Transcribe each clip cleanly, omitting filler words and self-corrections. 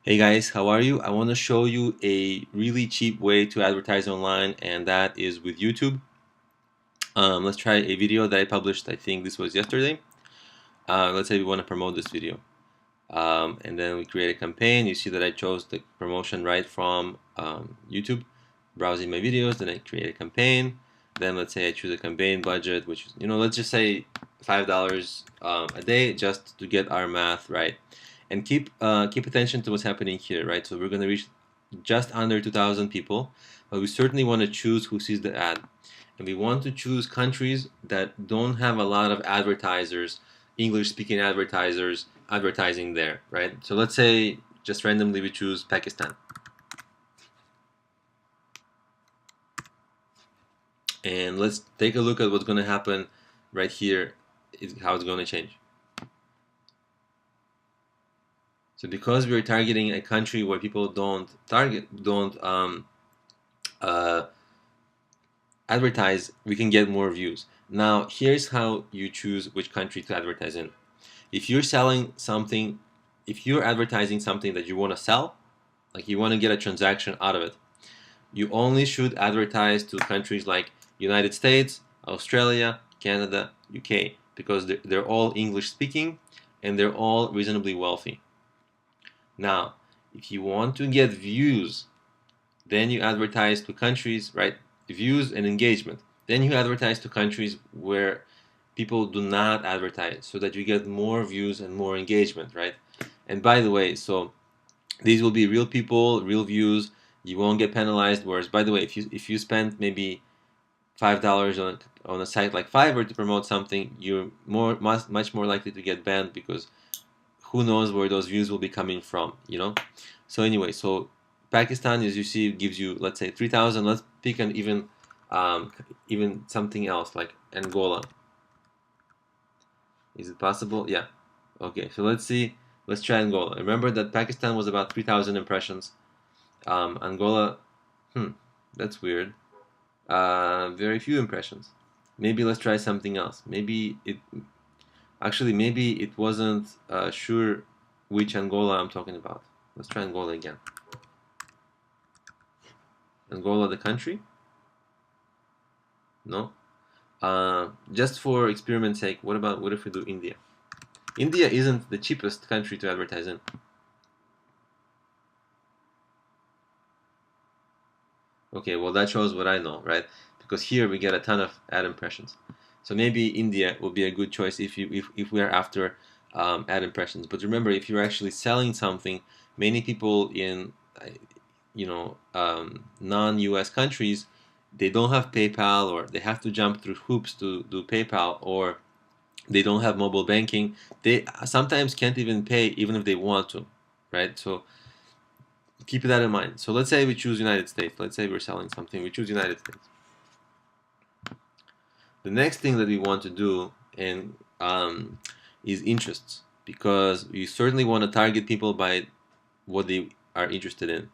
Hey guys, how are you? I want to show you a really cheap way to advertise online, and that is with YouTube. Let's try a video that I published, I think this was yesterday. Let's say we want to promote this video. And then we create a campaign. You see that I chose the promotion right from YouTube, browsing my videos, then I create a campaign. Then let's say I choose a campaign budget, which is, let's just say $5 a day just to get our math right. And keep attention to what's happening here, right? So we're going to reach just under 2,000 people, but we certainly want to choose who sees the ad. And we want to choose countries that don't have a lot of advertisers, English-speaking advertisers, advertising there, right? So let's say just randomly we choose Pakistan. And let's take a look at what's going to happen right here, how it's going to change. So because we're targeting a country where people don't advertise, we can get more views. Now, here's how you choose which country to advertise in. If you're selling something, if you're advertising something that you want to sell, like you want to get a transaction out of it, you only should advertise to countries like United States, Australia, Canada, UK, because they're all English speaking and they're all reasonably wealthy. Now, if you want to get views, then you advertise to countries, right? Views and engagement. Then you advertise to countries where people do not advertise so that you get more views and more engagement, right? And by the way, so these will be real people, real views. You won't get penalized. Whereas, by the way, if you spend maybe $5 on a site like Fiverr to promote something, you're much more likely to get banned because who knows where those views will be coming from. So anyway, so Pakistan, as you see, gives you, let's say, 3,000. Let's pick an even something else like Angola. Is it possible? Yeah. Okay, so let's see. Let's try Angola. Remember that Pakistan was about 3,000 impressions. Angola, that's weird. Very few impressions. Maybe let's try something else. Maybe it wasn't sure which Angola I'm talking about. Let's try Angola again. Angola, the country? No. Just for experiment's sake, what if we do India? India isn't the cheapest country to advertise in. Okay, well that shows what I know, right? Because here we get a ton of ad impressions. So maybe India will be a good choice if we are after ad impressions. But remember, if you're actually selling something, many people in non-US countries, they don't have PayPal, or they have to jump through hoops to do PayPal, or they don't have mobile banking. They sometimes can't even pay even if they want to, right? So keep that in mind. So let's say we choose United States. Let's say we're selling something. We choose United States. The next thing that we want to do is interests, because you certainly want to target people by what they are interested in.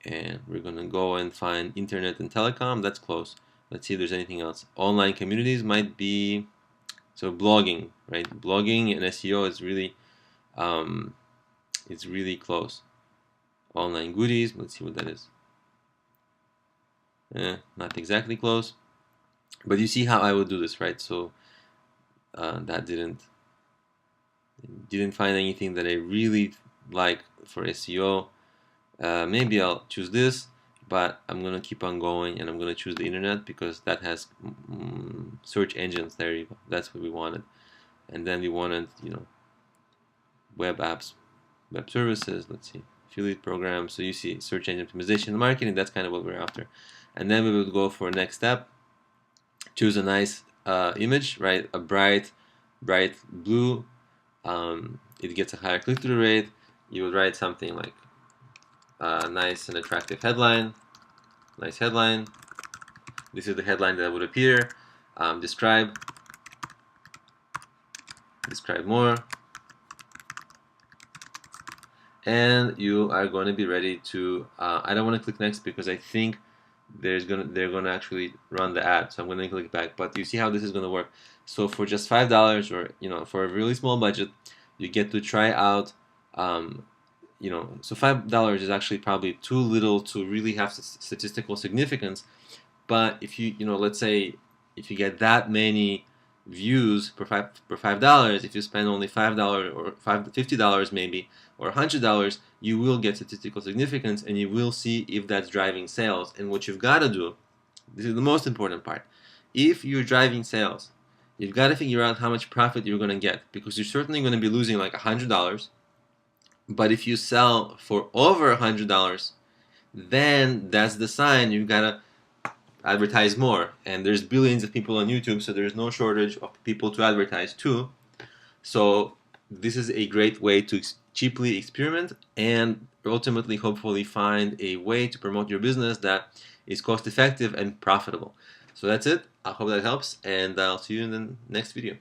And we're going to go and find internet and telecom. That's close. Let's see if there's anything else. Online communities might be, so blogging, right? Blogging and SEO is really it's really close. Online goodies, let's see what that is. Not exactly close, but you see how I would do this, right? So that didn't find anything that I really like for SEO. Maybe I'll choose this, but I'm gonna keep on going, and I'm gonna choose the internet because that has search engines. There you go. That's what we wanted. And then we wanted, web apps, web services. Let's see, affiliate programs. So you see, search engine optimization and marketing. That's kind of what we're after. And then we would go for next step. Choose a nice image, right? A bright blue. It gets a higher click-through rate. You would write something like nice and attractive headline. Nice headline. This is the headline that would appear. Describe more. And you are going to be ready to, I don't want to click next because I think they're gonna actually run the ad, so I'm gonna click back. But you see how this is gonna work. So for just $5, or for a really small budget, you get to try out so $5 is actually probably too little to really have statistical significance. But if let's say if you get that many views for $5, if you spend only $5 or $50 maybe, or $100, you will get statistical significance, and you will see if that's driving sales. And what you've got to do, this is the most important part, if you're driving sales, you've got to figure out how much profit you're going to get, because you're certainly going to be losing like $100. But if you sell for over $100, then that's the sign you've got to advertise more. And there's billions of people on YouTube, so there's no shortage of people to advertise to. So this is a great way to cheaply experiment and ultimately, hopefully, find a way to promote your business that is cost effective and profitable. So that's it. I hope that helps, and I'll see you in the next video.